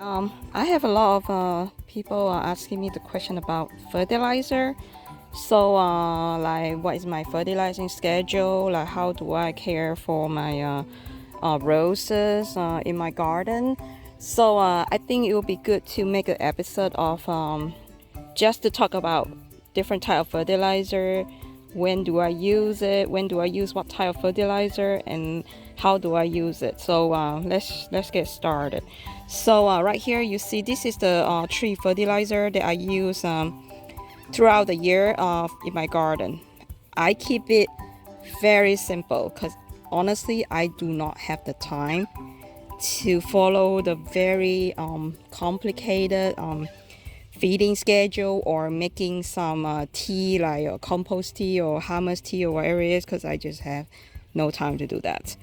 I have a lot of people asking me the question about fertilizer. So, like, what is my fertilizing schedule? Like, how do I care for my roses in my garden? So, I think it would be good to make an episode of just to talk about different type of fertilizer. When do I use it? When do I use what type of fertilizer? And how do I use it? So let's get started. So right here you see this is the tree fertilizer that I use throughout the year in my garden. I keep it very simple because honestly I do not have the time to follow the very complicated feeding schedule or making some tea like a compost tea or hummus tea or whatever it is, because I just have no time to do that.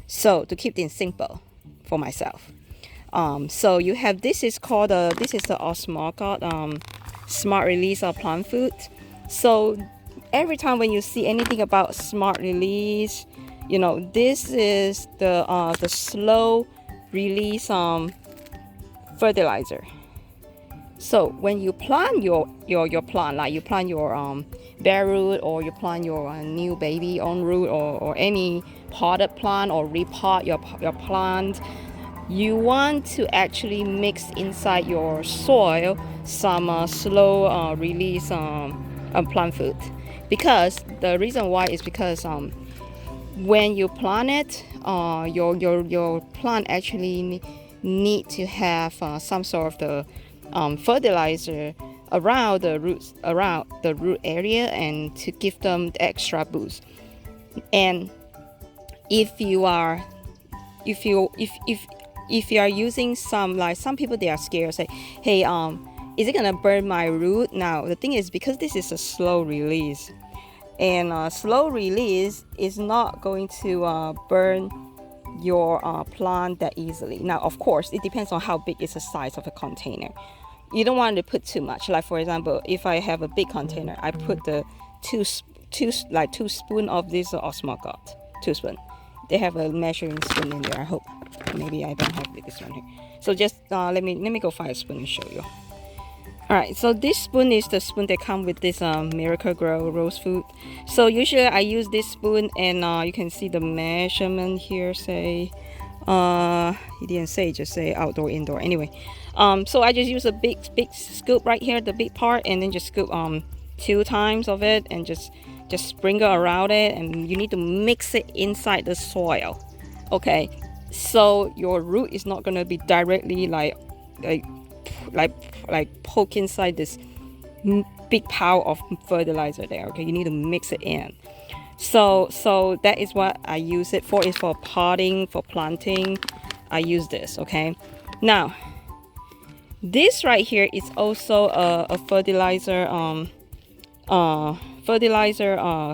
So to keep things simple for myself, so you have this is called this is the Osmogot smart release of plant food. So every time when you see anything about smart release, you know this is the slow release fertilizer. So when you plant your plant, like you plant your bare root, or you plant your new baby on root, or any potted plant, or repot your plant, you want to actually mix inside your soil some slow release plant food. Because the reason why is because when you plant it, your plant actually need to have some sort of the fertilizer around the root area, and to give them the extra boost. And if you are if you are using some, like some people, they are scared, say, hey, is it gonna burn my root? Now the thing is, because this is a slow release, and slow release is not going to burn your plant that easily. Now of course it depends on how big is the size of a container. You don't want to put too much. Like for example, if I have a big container, I put the two spoon of this Osmogot, 2 spoon. They have a measuring spoon in there. I hope. Maybe I don't have this one here. So just let me go find a spoon and show you. All right, so this spoon is the spoon that come with this Miracle Grow rose food. So usually I use this spoon, and you can see the measurement here. Say, he didn't say, just say outdoor, indoor. Anyway, so I just use a big scoop right here, the big part, and then just scoop 2 times of it, and just sprinkle around it, and you need to mix it inside the soil. Okay, so your root is not gonna be directly like poke inside this big pile of fertilizer there. Okay, you need to mix it in. So that is what I use it for. Is for potting, for planting. I use this. Okay, now this right here is also a fertilizer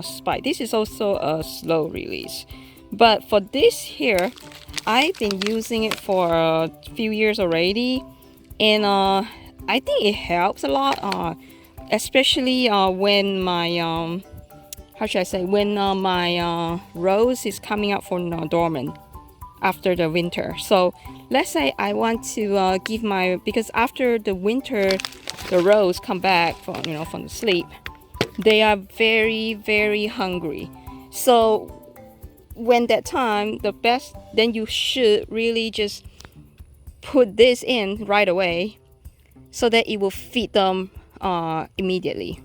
spike. This is also a slow release, but for this here, I've been using it for a few years already, and I think it helps a lot, especially when my how should I say, when my rose is coming out from dormant after the winter. So let's say I want to give my, because after the winter the rose come back from from the sleep, they are very hungry. So when that time, the best, then you should really just put this in right away, so that it will feed them immediately.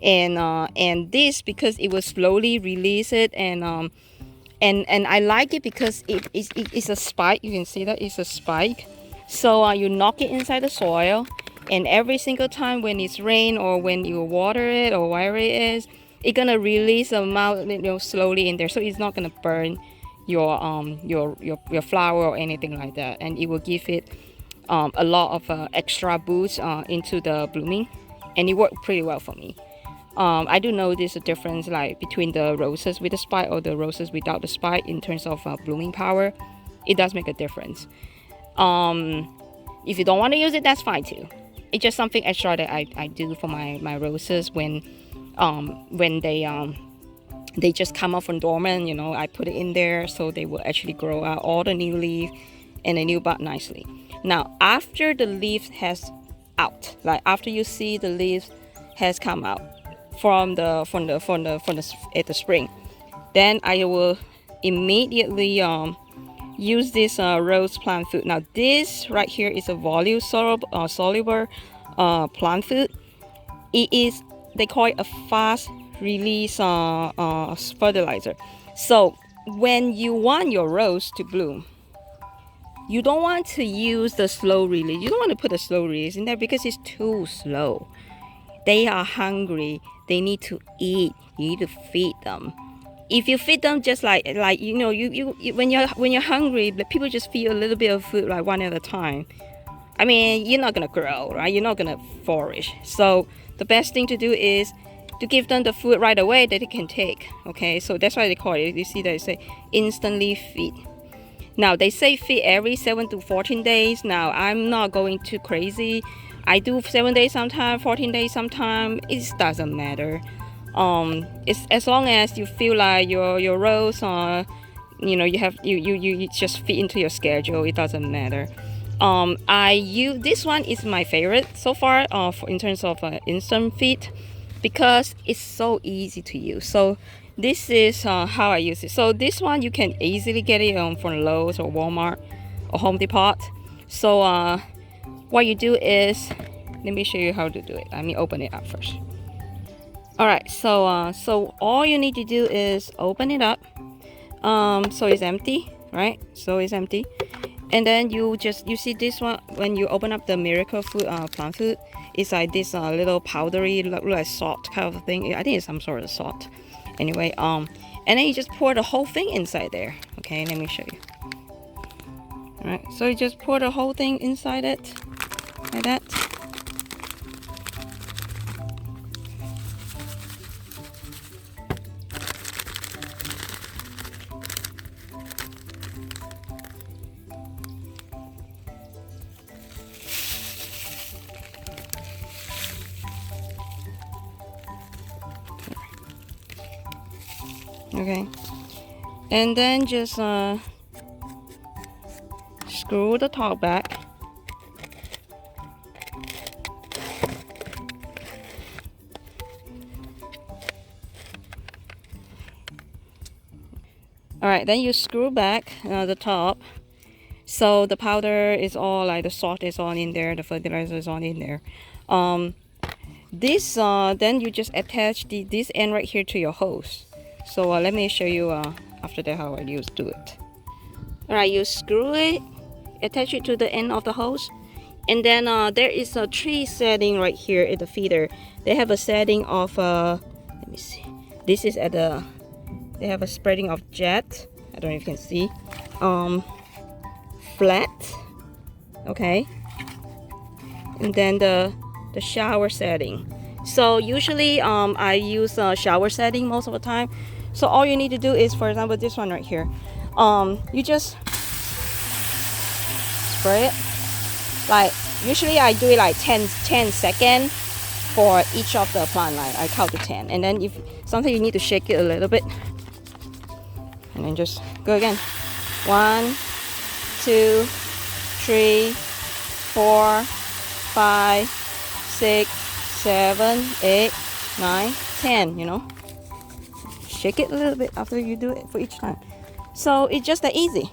And this, because it will slowly release it, and I like it because it's a spike. You can see that it's a spike. So you knock it inside the soil, and every single time when it's rain, or when you water it, or whatever it is, it's gonna release the amount slowly in there, so it's not gonna burn your flower or anything like that, and it will give it a lot of extra boost into the blooming, and it worked pretty well for me. I do notice a difference, like between the roses with the spike or the roses without the spike, in terms of blooming power. It does make a difference. If you don't want to use it, that's fine too. It's just something extra that I do for my roses when they just come up from dormant. I put it in there, so they will actually grow out all the new leaf and a new bud nicely. Now after the leaf has out, like after you see the leaf has come out from the at the spring, then I will immediately use this rose plant food. Now this right here is a volume soluble plant food. It is, they call it a fast release fertilizer. So when you want your rose to bloom, you don't want to use the slow release. You don't want to put the slow release in there because it's too slow. They are hungry. They need to eat. You need to feed them. If you feed them just like you know, you when you're hungry, but people just feed you a little bit of food like one at a time, I mean, you're not gonna grow, right? You're not gonna flourish. So the best thing to do is to give them the food right away that they can take. Okay, so that's why they call it. You see, they say instantly feed. Now they say feed every 7 to 14 days. Now I'm not going too crazy. I do 7 days sometime, 14 days sometime. It doesn't matter. It's as long as you feel like your rose you know, you just fit into your schedule. It doesn't matter. This one is my favorite so far in terms of instant feed, because it's so easy to use. So this is how I use it. So this one you can easily get it from Lowe's or Walmart or Home Depot. So what you do is, let me show you how to do it. Let me open it up first. All right, so all you need to do is open it up. So it's empty, right? So it's empty. And then you see this one, when you open up the miracle food plant food, it's like this little powdery, like salt kind of thing. I think it's some sort of salt. Anyway, and then you just pour the whole thing inside there. Okay, let me show you. All right, so you just pour the whole thing inside it, like that. Okay, and then just screw the top back. All right, then you screw back the top, so the powder is all, like the salt is all in there, the fertilizer is all in there. Then you just attach this end right here to your hose. So let me show you after that how I do it. All right, you screw it, attach it to the end of the hose, and then there is a 3 setting right here at the feeder. They have a setting of let me see. This is at the, they have a spreading of jet. I don't know if you can see. Flat. Okay. And then the shower setting. So usually I use shower setting most of the time. So all you need to do is, for example, this one right here. You just spray it. Like usually I do it like 10 seconds for each of the plant line. I count to 10. And then if sometimes you need to shake it a little bit. And then just go again. 1, 2, 3, 4, 5, 6, 7, 8, 9, 10, you know. Shake it a little bit after you do it for each time. So it's just that easy.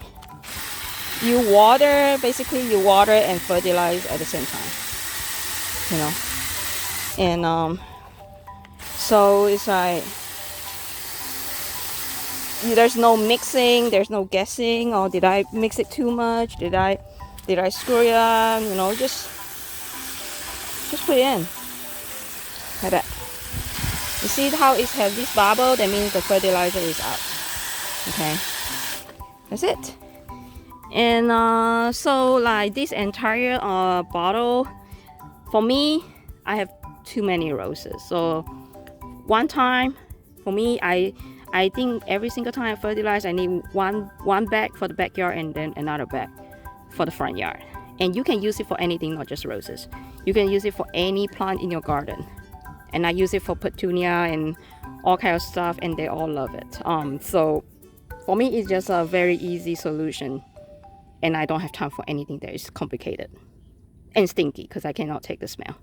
You water, basically you water and fertilize at the same time, you know. And so it's like, there's no mixing, there's no guessing, or did I mix it too much, did I screw it up, you know. Just put it in like that. You see how it has this bubble? That means the fertilizer is out. Okay, that's it. And so like this entire bottle, for me, I have too many roses. So one time, for me, I think every single time I fertilize, I need one bag for the backyard and then another bag for the front yard. And you can use it for anything, not just roses. You can use it for any plant in your garden. And I use it for petunia and all kind of stuff, and they all love it. So for me, it's just a very easy solution. and I don't have time for anything that is complicated and stinky because I cannot take the smell.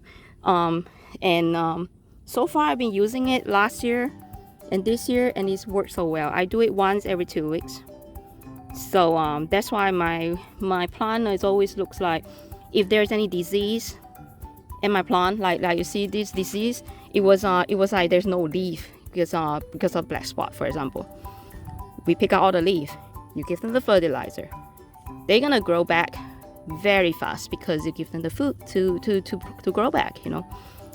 So far I've been using it last year and this year, and it's worked so well. I do it once every 2 weeks. So that's why my plant is always looks like, if there's any disease in my plant, like you see this disease, it was like there's no leaf because of black spot, for example. We pick out all the leaf, you give them the fertilizer, they're gonna grow back very fast because you give them the food to grow back, you know.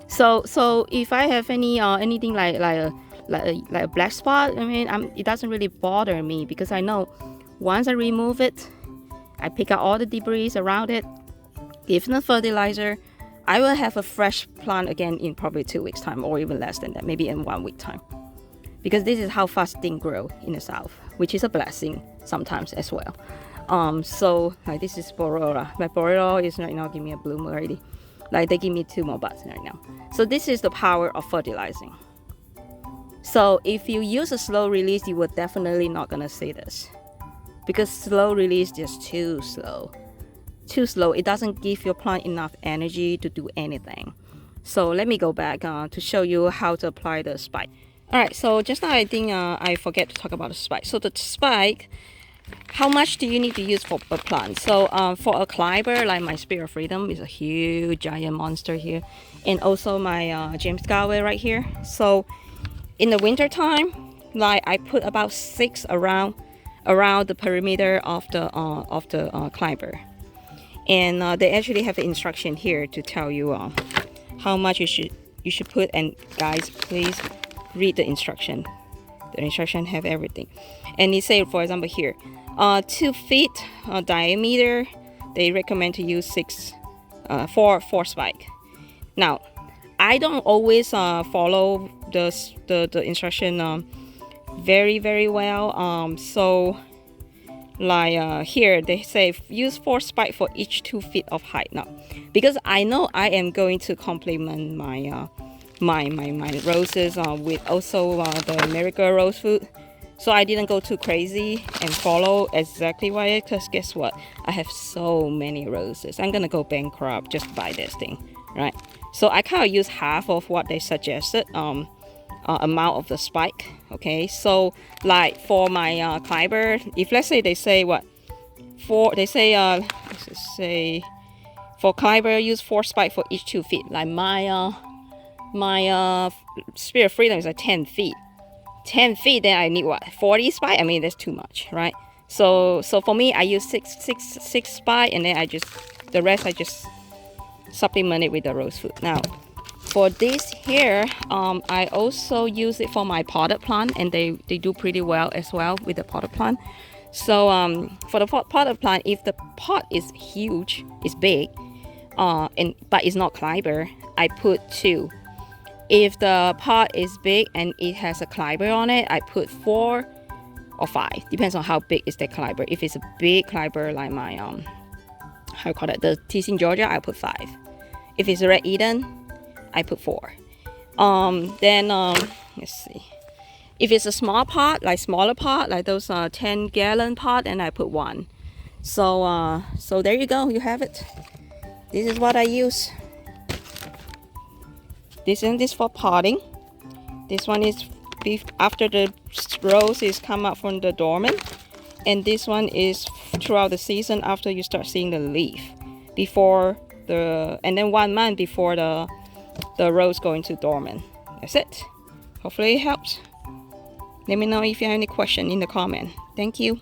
So if I have anything like a black spot, I mean, it doesn't really bother me because I know once I remove it, I pick out all the debris around it, give them the fertilizer, I will have a fresh plant again in probably 2 weeks time, or even less than that, maybe in 1 week time. Because this is how fast things grow in the south, which is a blessing sometimes as well. So like this is Borora. My Borora is right now giving me a bloom already. Like they give me 2 more buds right now. So this is the power of fertilizing. So if you use a slow release, you will definitely not gonna see this, because slow release is too slow. Too slow. It doesn't give your plant enough energy to do anything. So let me go back to show you how to apply the spike. Alright, so just now I think I forget to talk about the spike. So the spike, how much do you need to use for a plant? So for a climber, like my Spirit of Freedom is a huge giant monster here, and also my James Galway right here. So in the winter time, like I put about 6 around the perimeter of the climber, and they actually have the instruction here to tell you how much you should put. And guys, please read the instruction. The instruction have everything, and it say, for example, here 2 feet diameter, they recommend to use 4 spike. Now I don't always follow the instruction very well. So like here they say use 4 spike for each 2 feet of height. Now because I know I am going to complement my my roses with also the miracle rose food, so I didn't go too crazy and follow exactly what it, because guess what, I have so many roses, I'm gonna go bankrupt just by this thing, right? So I kind of use half of what they suggested amount of the spike. Okay, so like for my climber, if let's say they say what, let's just say for climber use 4 spike for each 2 feet. Like my Spirit of Freedom is like 10 feet. 10 feet, then I need what, 40 spike? I mean, that's too much, right? So for me, I use six spike, and then the rest I just supplement it with the rose food. Now for this here, I also use it for my potted plant, and they do pretty well as well with the potted plant. So for the potted plant, if the pot is huge, it's big, but it's not climber, I put 2. If the pot is big and it has a climber on it, I put 4 or 5. Depends on how big is the climber. If it's a big climber like my how you call it, the TC in Georgia, I put 5. If it's a Red Eden, I put 4. Then let's see. If it's a small pot, like smaller pot, like those 10-gallon pot, and I put 1. So there you go. You have it. This is what I use. This and this for potting. This one is after the roses come out from the dormant, and this one is throughout the season after you start seeing the leaf, and then 1 month before the rose go into dormant. That's it. Hopefully it helps. Let me know if you have any question in the comment. Thank you.